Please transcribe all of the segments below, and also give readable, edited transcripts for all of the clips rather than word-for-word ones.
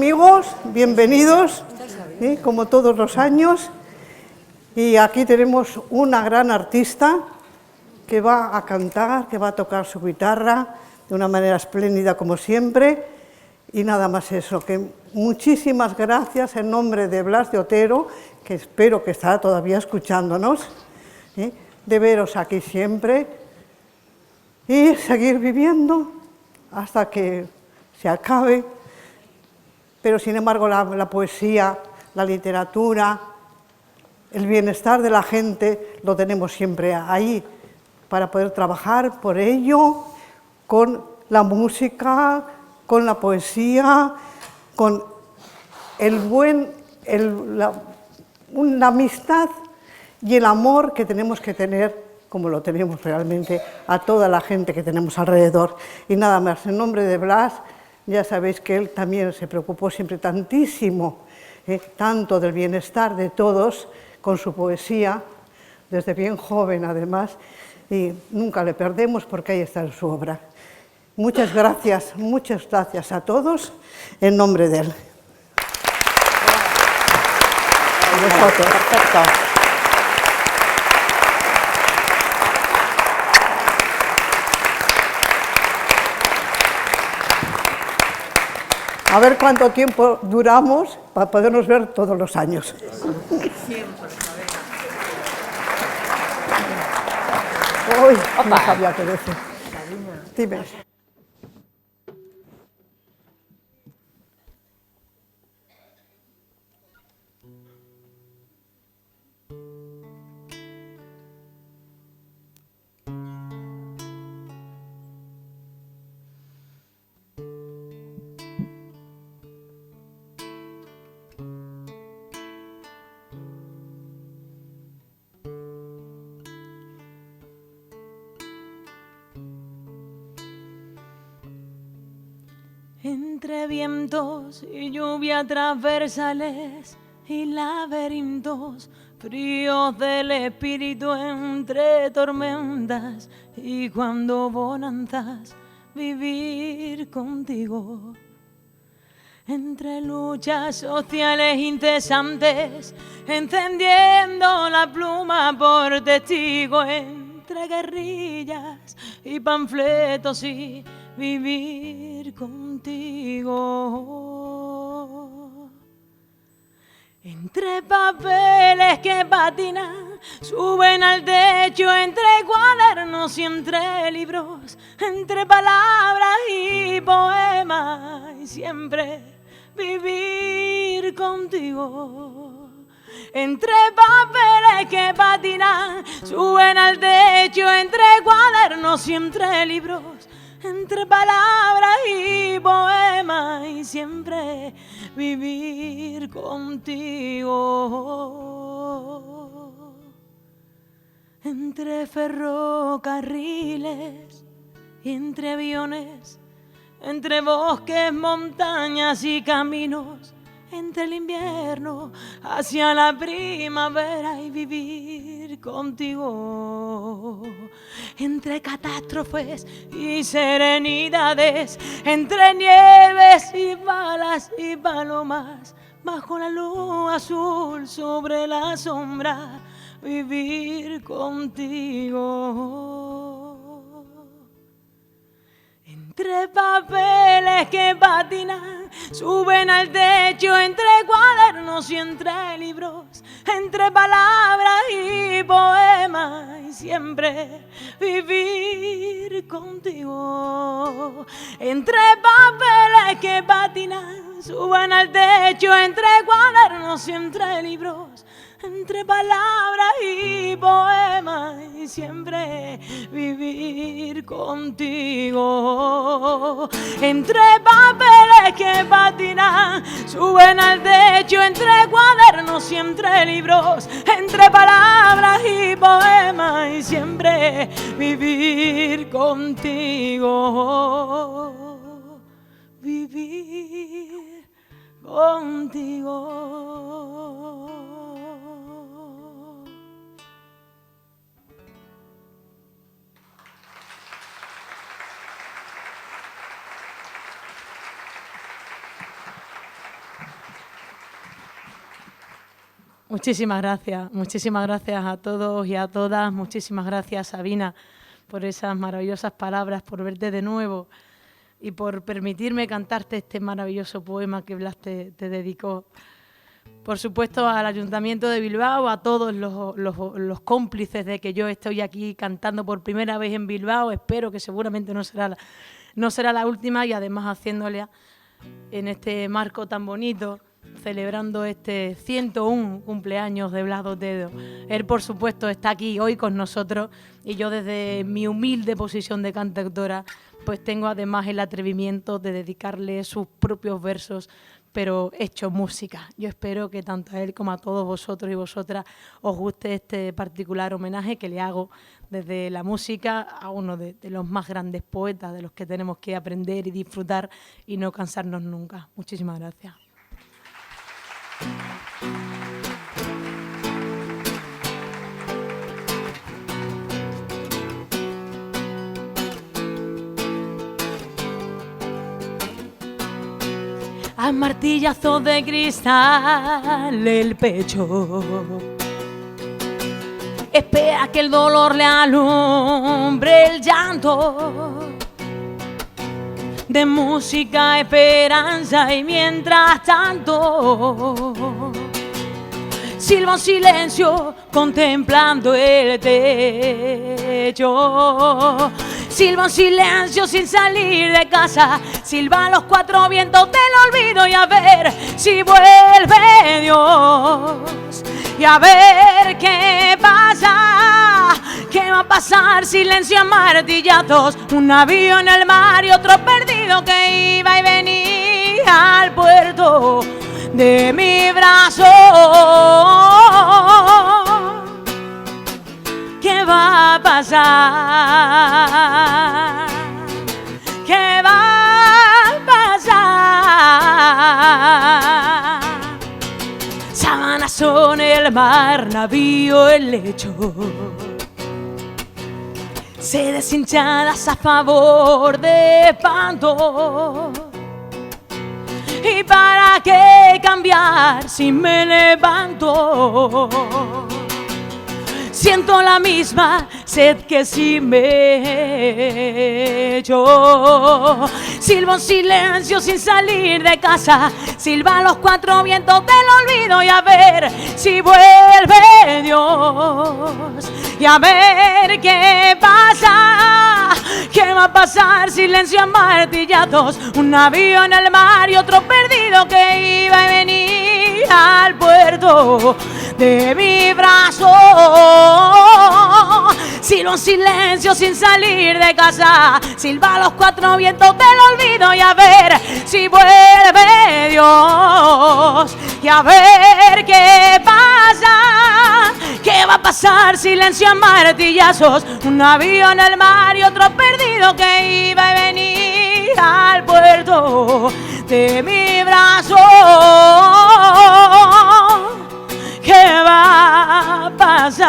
Amigos, bienvenidos, como todos los años. Y aquí tenemos una gran artista que va a cantar, que va a tocar su guitarra de una manera espléndida como siempre. Y nada más eso, que muchísimas gracias en nombre de Blas de Otero, que espero que estará todavía escuchándonos, de veros aquí siempre y seguir viviendo hasta que se acabe. Pero sin embargo la poesía, la literatura, el bienestar de la gente lo tenemos siempre ahí para poder trabajar por ello, con la música, con la poesía, con una amistad y el amor que tenemos que tener, como lo tenemos realmente, a toda la gente que tenemos alrededor. Y nada más, en nombre de Blas, ya sabéis que él también se preocupó siempre tantísimo, tanto del bienestar de todos, con su poesía, desde bien joven además, y nunca le perdemos porque ahí está en su obra. Muchas gracias a todos, en nombre de él. Perfecto. A ver cuánto tiempo duramos para podernos ver todos los años. Siempre, Uy, no sabía qué decir. Dime. Entre vientos y lluvia transversales y laberintos fríos del espíritu, entre tormentas y cuando bonanzas, vivir contigo. Entre luchas sociales incesantes, encendiendo la pluma por testigo, entre guerrillas y panfletos y vivir contigo. Entre papeles que patinan, suben al techo, entre cuadernos y entre libros, entre palabras y poemas, y siempre vivir contigo. Entre papeles que patinan, suben al techo, entre cuadernos y entre libros, entre palabras y poemas, y siempre vivir contigo. Entre ferrocarriles y entre aviones, entre bosques, montañas y caminos, entre el invierno hacia la primavera y vivir contigo. Entre catástrofes y serenidades, entre nieves y balas y palomas, bajo la luz azul sobre la sombra, vivir contigo. Entre papeles que patinan, suben al techo, entre cuadernos y entre libros, entre palabras y poemas, y siempre vivir contigo. Entre papeles que patinan, suben al techo, entre cuadernos y entre libros, entre palabras y poemas, y siempre vivir contigo. Entre papeles que patinan, suben al techo, entre cuadernos y entre libros, entre palabras y poemas, y siempre vivir contigo. Vivir contigo. Muchísimas gracias a todos y a todas. Muchísimas gracias, Sabina, por esas maravillosas palabras, por verte de nuevo y por permitirme cantarte este maravilloso poema que Blas te dedicó. Por supuesto, al Ayuntamiento de Bilbao, a todos los cómplices de que yo estoy aquí cantando por primera vez en Bilbao. Espero que seguramente no será la última, y además haciéndole en este marco tan bonito, celebrando este 101 cumpleaños de Blas Otero. Él, por supuesto, está aquí hoy con nosotros, y yo, desde mi humilde posición de cantautora, pues tengo además el atrevimiento de dedicarle sus propios versos, pero hecho música. Yo espero que tanto a él como a todos vosotros y vosotras os guste este particular homenaje que le hago desde la música a uno de los más grandes poetas, de los que tenemos que aprender y disfrutar y no cansarnos nunca. Muchísimas gracias. A martillazo de cristal el pecho, espera que el dolor le alumbre el llanto. De música, esperanza, y mientras tanto silba en silencio contemplando el techo. Silba en silencio sin salir de casa, silba los cuatro vientos del olvido, y a ver si vuelve Dios, y a ver qué pasa. ¿Qué va a pasar? Silencio a martillazos, un navío en el mar y otro perdido que iba y venía al puerto de mi brazo. ¿Qué va a pasar? ¿Qué va a pasar? Sábanas son el mar, navío el lecho, sedes hinchadas a favor de espanto. ¿Y para qué cambiar si me levanto? Siento la misma sed que si me echo. Silbo en silencio sin salir de casa, silba los cuatro vientos del olvido, y a ver si vuelve Dios, y a ver qué pasa. ¿Qué va a pasar? Silencio a martillazos, un navío en el mar y otro perdido que iba y venía al puerto de mi brazo. Silbo en silencio sin salir de casa, silba los cuatro vientos del olvido, y a ver si vuelve Dios, y a ver qué pasa. ¿Qué va a pasar? Silencio a martillazos, un navío en el mar y otro perdido que iba y venía al puerto de mi brazo. ¿Qué va a pasar?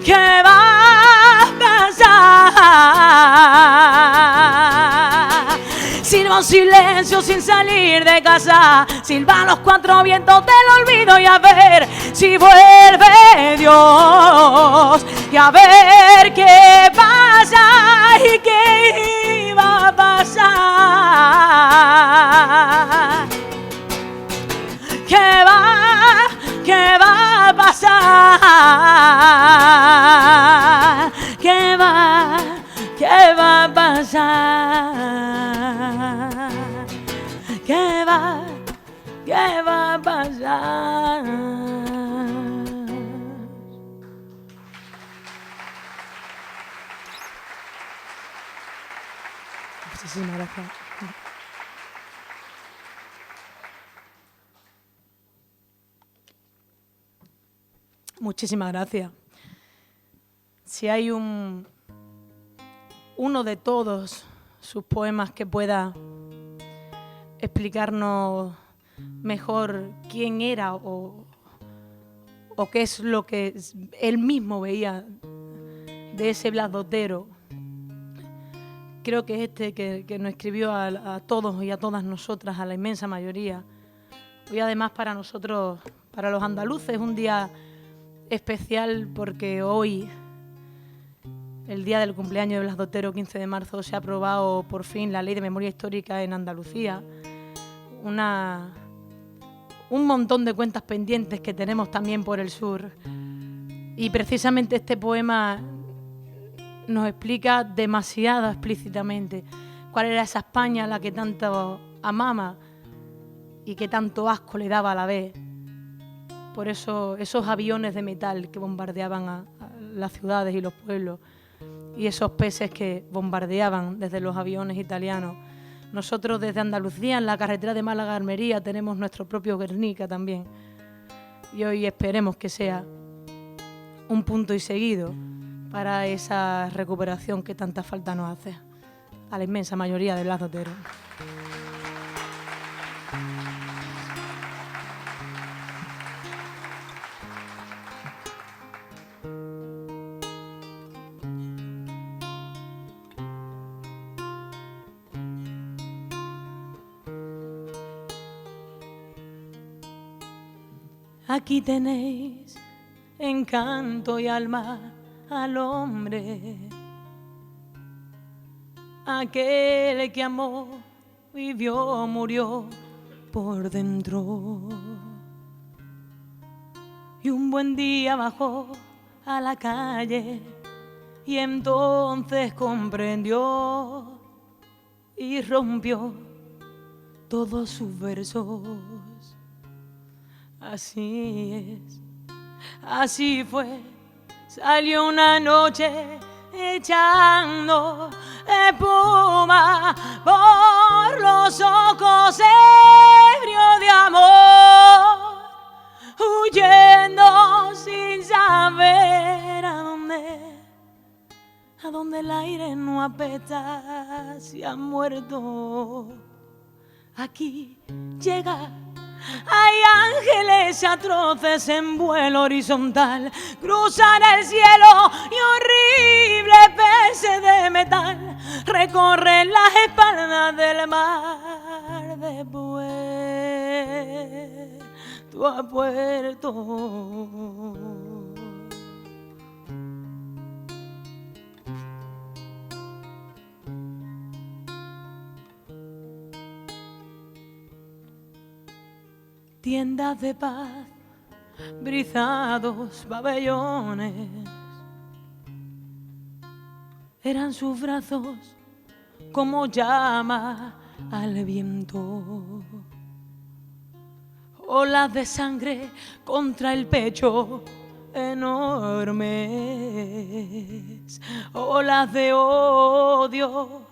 ¿Qué va a pasar? Silba en silencio sin salir de casa, silban los cuatro vientos del olvido, y a ver si vuelve Dios, y a ver qué pasa. ¿Y qué iba a pasar? ¿Qué va a pasar? ¿Qué va a pasar? ¿Qué va a pasar? Muchísimas gracias. Muchísimas gracias. Si hay uno de todos sus poemas que pueda explicarnos mejor quién era o qué es lo que él mismo veía de ese Blas Otero, creo que es este que nos escribió a todos y a todas nosotras, a la inmensa mayoría, Hoy además para nosotros, para los andaluces, es un día especial porque hoy, el día del cumpleaños de Blas de Otero, 15 de marzo, se ha aprobado por fin la Ley de Memoria Histórica en Andalucía. Un montón de cuentas pendientes que tenemos también por el sur. Y precisamente este poema nos explica demasiado explícitamente cuál era esa España a la que tanto amaba y que tanto asco le daba a la vez. Por eso esos aviones de metal que bombardeaban a las ciudades y los pueblos y esos peces que bombardeaban desde los aviones italianos. Nosotros desde Andalucía, en la carretera de Málaga a Almería, tenemos nuestro propio Guernica también. Y hoy esperemos que sea un punto y seguido para esa recuperación que tanta falta nos hace a la inmensa mayoría de Blas de Otero. Aquí tenéis encanto y alma al hombre, aquel que amó, vivió, murió por dentro. Y un buen día bajó a la calle y entonces comprendió y rompió todos sus versos. Así es, así fue, salió una noche echando espuma por los ojos ebrios de amor, huyendo sin saber a dónde el aire no apesta, se ha muerto. Aquí llega. Hay ángeles atroces en vuelo horizontal, cruzan el cielo y horribles peces de metal recorren las espaldas del mar de puerto a puerto. Tiendas de paz, brizados pabellones, eran sus brazos como llama al viento. Olas de sangre contra el pecho enormes, olas de odio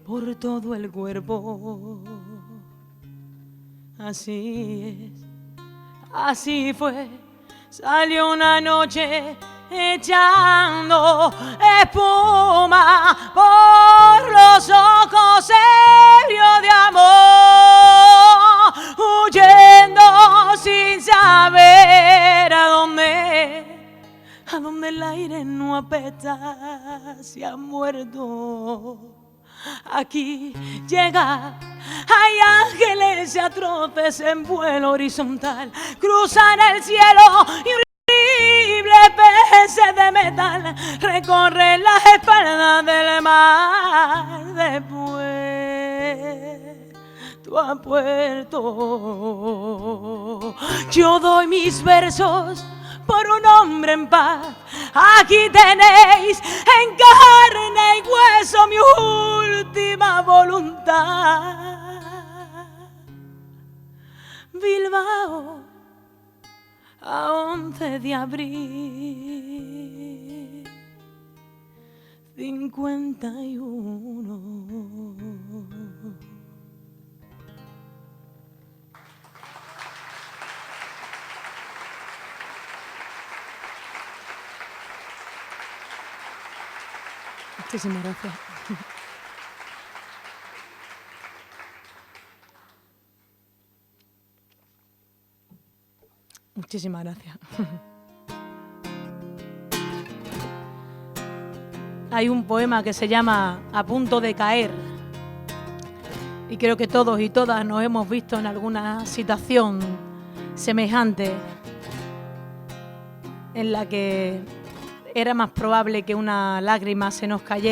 por todo el cuerpo. Así es, así fue, salió una noche echando espuma por los ojos ebrios de amor, huyendo sin saber a dónde el aire no apesta, se ha muerto. Aquí llega, hay ángeles atroces en vuelo horizontal, cruzan el cielo y horribles peces de metal recorren las espaldas del mar de puerto a puerto. Yo doy mis versos por un hombre en paz. Aquí tenéis en carne y hueso mi última voluntad. Bilbao, a 11 de abril 51. Muchísimas gracias. Muchísimas gracias. Hay un poema que se llama A punto de caer y creo que todos y todas nos hemos visto en alguna situación semejante en la que era más probable que una lágrima se nos cayera